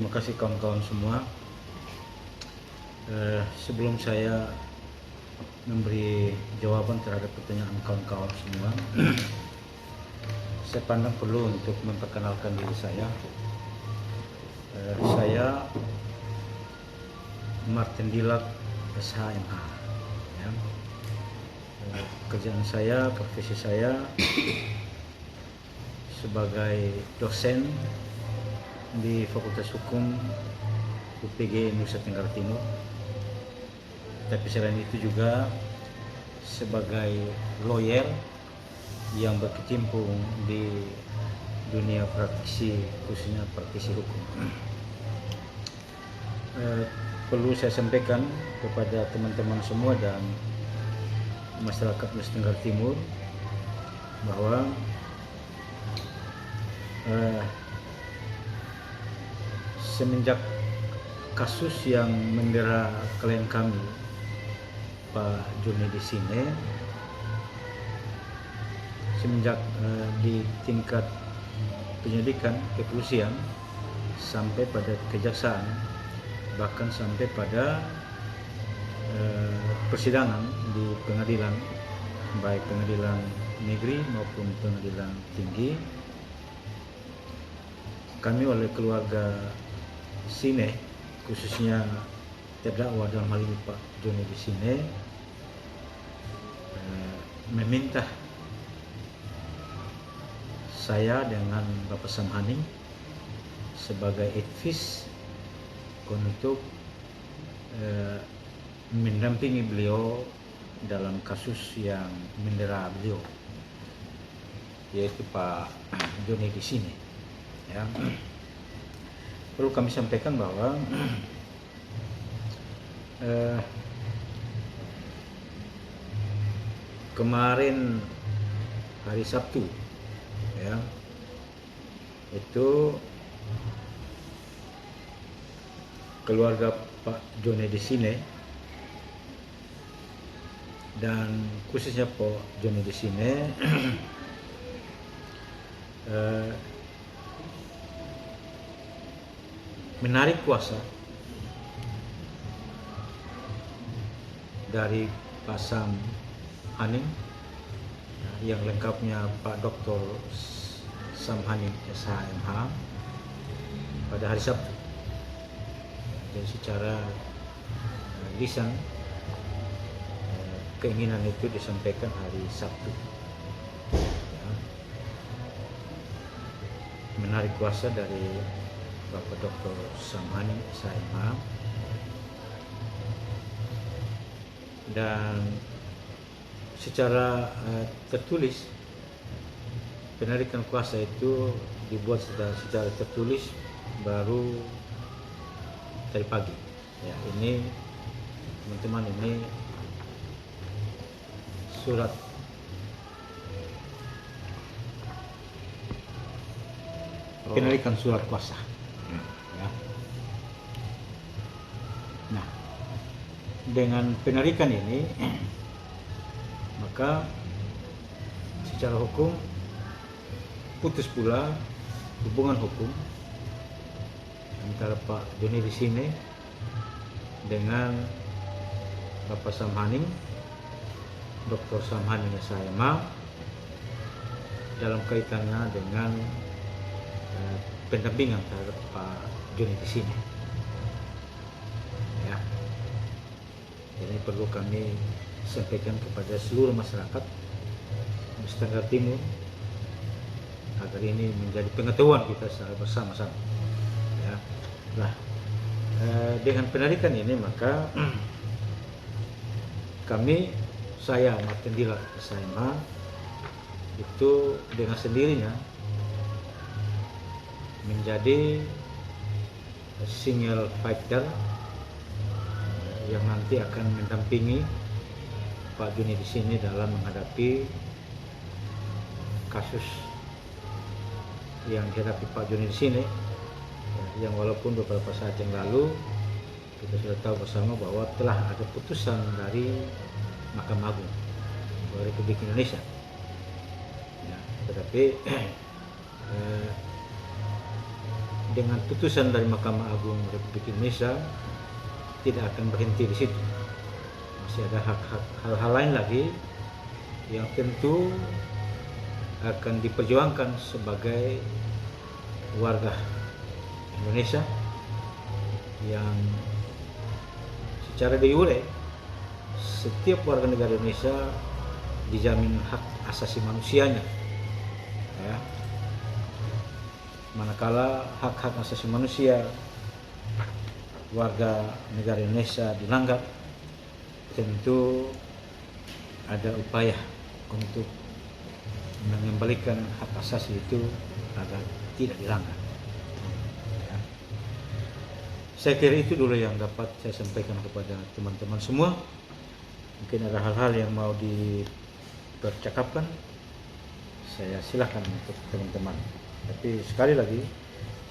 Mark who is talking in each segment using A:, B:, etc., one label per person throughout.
A: terima kasih kawan-kawan semua. Sebelum saya memberi jawaban terhadap pertanyaan kawan-kawan semua, saya pandang perlu untuk memperkenalkan diri saya. Saya Martin Dilak, SHMH. Ya. Pekerjaan saya, profesi saya sebagai dosen di Fakultas Hukum UPG Nusa Tenggara Timur. Tapi selain itu juga sebagai lawyer yang berkecimpung di dunia praktisi, khususnya praktisi hukum. Perlu saya sampaikan kepada teman-teman semua dan masyarakat Nusa Tenggara Timur bahwa semenjak kasus yang mendera klien kami, Pak Joni di sini, semenjak di tingkat penyelidikan kepolisian sampai pada kejaksaan, bahkan sampai pada persidangan di pengadilan, baik pengadilan negeri maupun pengadilan tinggi, kami oleh keluarga Sine, khususnya terdakwa dalam hal ini Pak Joni di sini, meminta saya dengan Bapak Samhaning sebagai advis untuk mendampingi beliau dalam kasus yang mendera beliau, yaitu Pak Joni di sini. Ya. Perlu kami sampaikan bahwa kemarin hari Sabtu, ya, itu keluarga Pak Joni di sini dan khususnya Pak Joni di sini menarik kuasa dari Pak Sam Haning, yang lengkapnya Pak Dr. Sam Haning SHMH, pada hari Sabtu. Dan secara lisan keinginan itu disampaikan hari Sabtu, ya, menarik kuasa dari Bapak Dr. Sam Haning SHMH, dan secara tertulis penarikan kuasa itu dibuat secara tertulis baru tadi pagi. Ya, ini teman-teman, ini surat penarikan surat kuasa. Ya. Nah, dengan penarikan ini maka secara hukum putus pula hubungan hukum antara Pak Joni di sini dengan Bapak Sam Haning, Dr. Sam Haning SHMH, dalam kaitannya dengan pendampingan terhadap Pak Joni di sini. Ya. Jadi perlu kami sampaikan kepada seluruh masyarakat Nusa Tenggara Timur agar ini menjadi pengetahuan kita secara bersama-sama. Ya. Nah, dengan penarikan ini maka saya Martin Dilak SHMH itu dengan sendirinya menjadi single fighter yang nanti akan mendampingi Pak Joni di sini dalam menghadapi kasus yang dihadapi Pak Joni di sini, yang walaupun beberapa saat yang lalu kita sudah tahu bersama bahwa telah ada putusan dari Mahkamah Agung Republik Indonesia. Ya, tetapi dengan putusan dari Mahkamah Agung Republik Indonesia tidak akan berhenti di situ. Masih ada hal-hal lain lagi yang tentu akan diperjuangkan sebagai warga Indonesia yang secara de jure setiap warga negara Indonesia dijamin hak asasi manusianya, ya. Manakala hak-hak asasi manusia warga negara Indonesia dilanggar, tentu ada upaya untuk mengembalikan hak asasi itu agar tidak dilanggar. Ya. Saya kira itu dulu yang dapat saya sampaikan kepada teman-teman semua. Mungkin ada hal-hal yang mau dipercakapkan, saya silakan untuk teman-teman. Tapi sekali lagi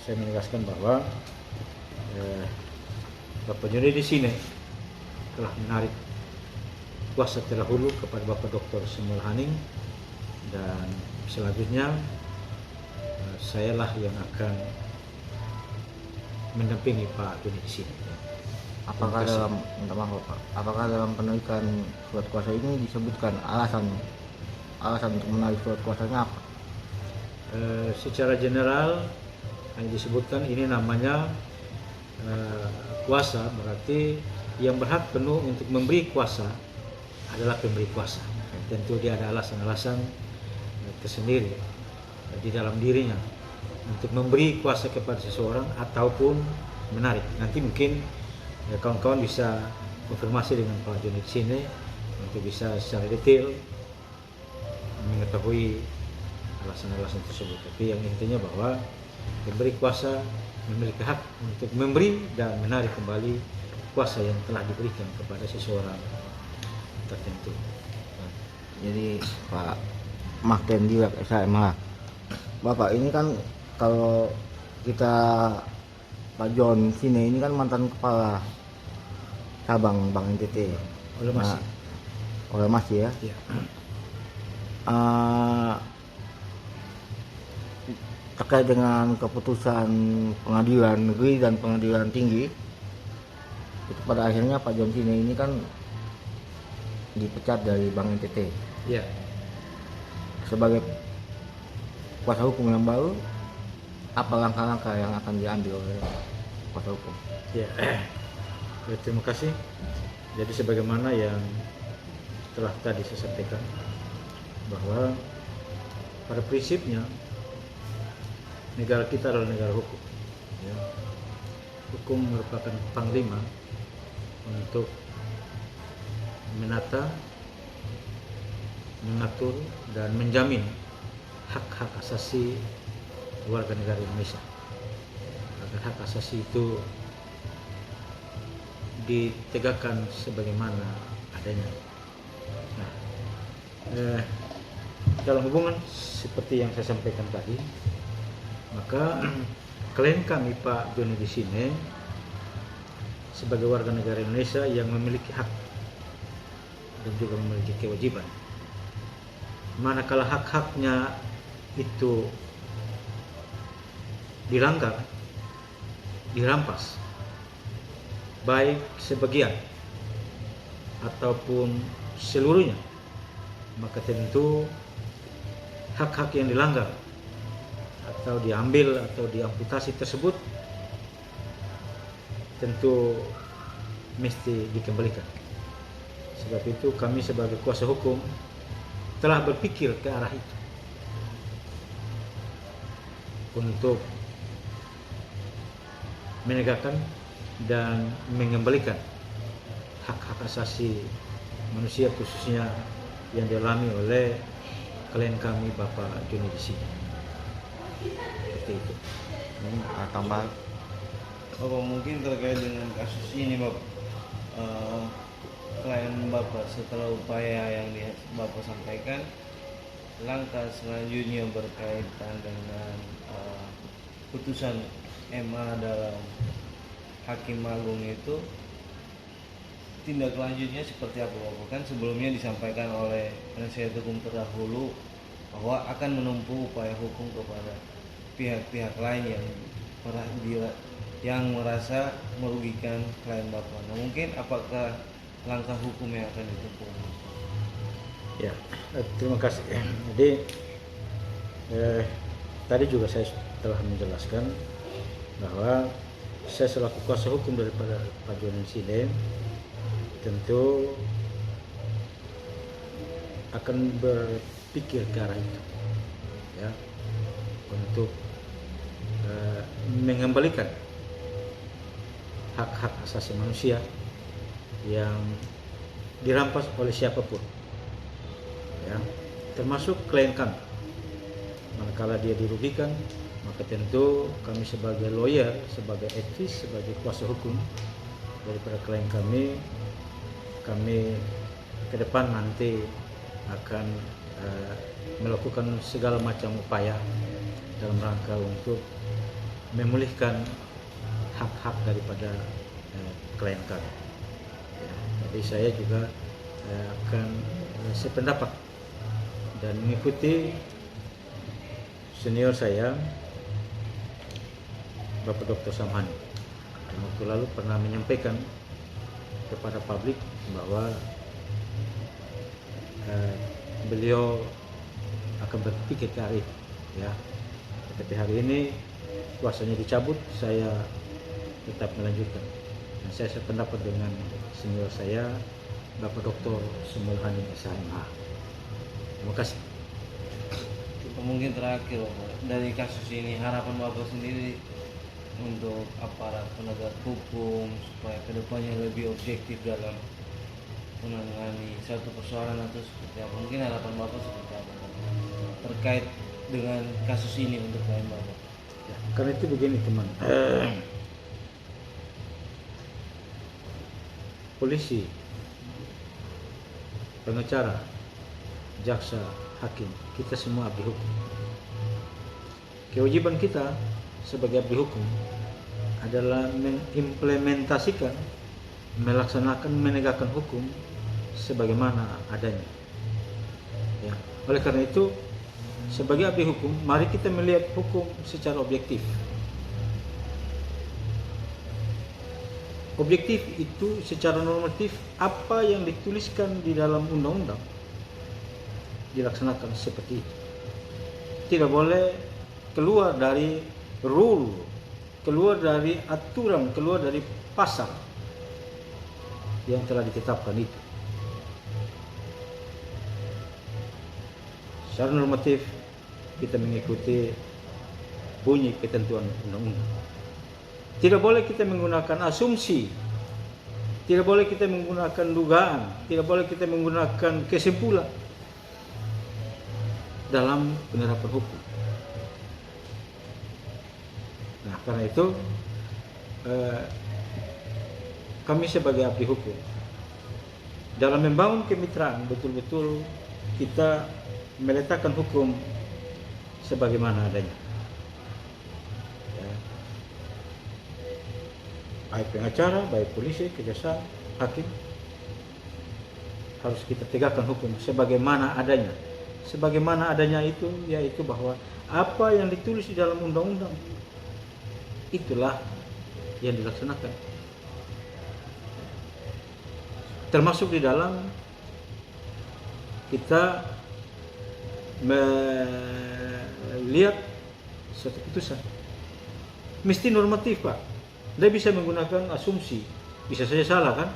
A: saya menegaskan bahwa Bapak Joni di sini telah menarik kuasa terdahulu kepada Bapak Dr. Samuel Haning, dan selanjutnya sayalah yang akan mendampingi Pak Joni di sini.
B: Apakah dalam penarikan surat kuasa ini disebutkan alasan untuk menarik surat kuasanya apa?
A: Secara general hanya disebutkan ini namanya kuasa, berarti yang berhak penuh untuk memberi kuasa adalah pemberi kuasa. Tentu dia ada alasan-alasan tersendiri di dalam dirinya untuk memberi kuasa kepada seseorang ataupun menarik. Nanti mungkin kawan-kawan bisa konfirmasi dengan Pak Joni di sini untuk bisa secara detail mengetahui alasan-alasan tersebut. Tapi yang intinya bahwa pemberi kuasa memiliki hak untuk memberi dan menarik kembali kuasa yang telah diberikan kepada seseorang tertentu.
B: Jadi Pak Mahten Diwak SHMH, Bapak ini kan kalau kita Pak John sini ini kan mantan kepala cabang Bank NTT. Oleh masih ya.
A: Ya.
B: Terkait dengan keputusan pengadilan negeri dan pengadilan tinggi, itu pada akhirnya Pak John Sine ini kan dipecat dari Bank NTT.
A: Ya.
B: Sebagai kuasa hukum yang baru, apa langkah-langkah yang akan diambil oleh kuasa hukum?
A: Ya. Terima kasih. Jadi sebagaimana yang telah tadi saya sampaikan, bahwa pada prinsipnya negara kita adalah negara hukum. Ya. Hukum merupakan panglima untuk menata, mengatur, dan menjamin hak-hak asasi warga negara Indonesia, agar hak asasi itu ditegakkan sebagaimana adanya. Nah, dalam hubungan seperti yang saya sampaikan tadi, maka klien kami Pak Joni di sini sebagai warga negara Indonesia yang memiliki hak dan juga memiliki kewajiban. Manakala hak-haknya itu dilanggar, dirampas, baik sebagian ataupun seluruhnya, maka tentu hak-hak yang dilanggar atau diambil atau diamputasi tersebut tentu mesti dikembalikan. Sebab itu kami sebagai kuasa hukum telah berpikir ke arah itu untuk menegakkan dan mengembalikan hak-hak asasi manusia, khususnya yang dialami oleh klien kami Bapak Joni di sini. Seperti itu.
B: Tambah
C: Bapak, mungkin terkait dengan kasus ini Bapak, klien Bapak setelah upaya yang Bapak sampaikan, langkah selanjutnya berkaitan dengan putusan MA dalam Hakim Agung itu, tindak lanjutnya seperti apa Bapak? Kan sebelumnya disampaikan oleh penasihat hukum terdahulu bahwa akan menempuh upaya hukum kepada pihak-pihak lain yang yang merasa merugikan klien Bapak. Nah, mungkin apakah langkah hukum yang akan ditempuh?
A: Ya, terima kasih. Jadi tadi juga saya telah menjelaskan bahwa saya selaku kuasa hukum daripada Pak Jonan Sile tentu akan berpikir ke arah itu, ya, untuk mengembalikan hak-hak asasi manusia yang dirampas oleh siapapun, ya, termasuk klien kami. Manakala dia dirugikan, maka tentu kami sebagai lawyer, sebagai advis, sebagai kuasa hukum daripada klien kami ke depan nanti akan melakukan segala macam upaya dalam rangka untuk memulihkan hak-hak daripada klien kami. Ya, jadi saya juga akan sependapat dan mengikuti senior saya, Bapak Dr. Samhani, yang waktu lalu pernah menyampaikan kepada publik bahwa beliau akan berpikir ke arah itu, ya. Tetapi hari ini kuasanya dicabut, saya tetap melanjutkan. Dan saya sependapat dengan senior saya, Bapak Dr. Sumulhani SHMH. Terima kasih.
C: Mungkin terakhir Bapak, dari kasus ini harapan Bapak sendiri untuk aparat penegak hukum supaya kedepannya lebih objektif dalam menangani satu persoalan atau seperti apa? Mungkin harapan Bapak seperti apa terkait dengan kasus ini untuk klien Bapak?
A: Ya, karena itu begini teman, polisi, pengacara, jaksa, hakim, kita semua abdi hukum. Kewajiban kita sebagai abdi hukum adalah mengimplementasikan, melaksanakan, menegakkan hukum sebagaimana adanya. Ya, oleh karena itu, sebagai abdi hukum, mari kita melihat hukum secara objektif. Objektif itu secara normatif, apa yang dituliskan di dalam undang-undang dilaksanakan seperti itu. Tidak boleh keluar dari rule, keluar dari aturan, keluar dari pasal yang telah ditetapkan itu. Secara normatif kita mengikuti bunyi ketentuan undang-undang. Tidak boleh kita menggunakan asumsi, tidak boleh kita menggunakan dugaan, tidak boleh kita menggunakan kesimpulan dalam penerapan hukum. Nah, karena itu kami sebagai abdi hukum dalam membangun kemitraan betul-betul kita meletakkan hukum sebagaimana adanya. Ya. Baik pengacara, baik polisi, kejaksaan, hakim, harus kita tegakkan hukum sebagaimana adanya. Sebagaimana adanya itu yaitu bahwa apa yang ditulis di dalam undang-undang itulah yang dilaksanakan. Termasuk di dalam kita melihat suatu putusan. Mesti normatif, Pak. Tidak bisa menggunakan asumsi. Bisa saja salah, kan?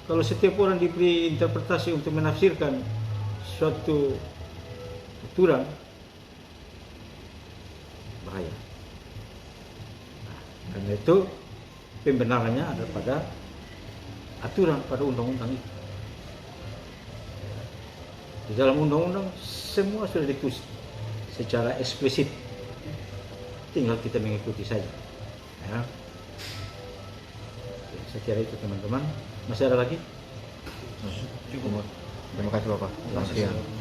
A: Kalau setiap orang diberi interpretasi untuk menafsirkan suatu aturan, bahaya. Nah, karena itu pembenarannya ada pada aturan, pada undang-undang itu. Di dalam undang-undang semua sudah ditulis secara eksplisit, tinggal kita mengikuti saja. Ya. Saya kira itu teman-teman. Masih ada lagi?
B: Cukup. Terima kasih Bapak. Terima kasih.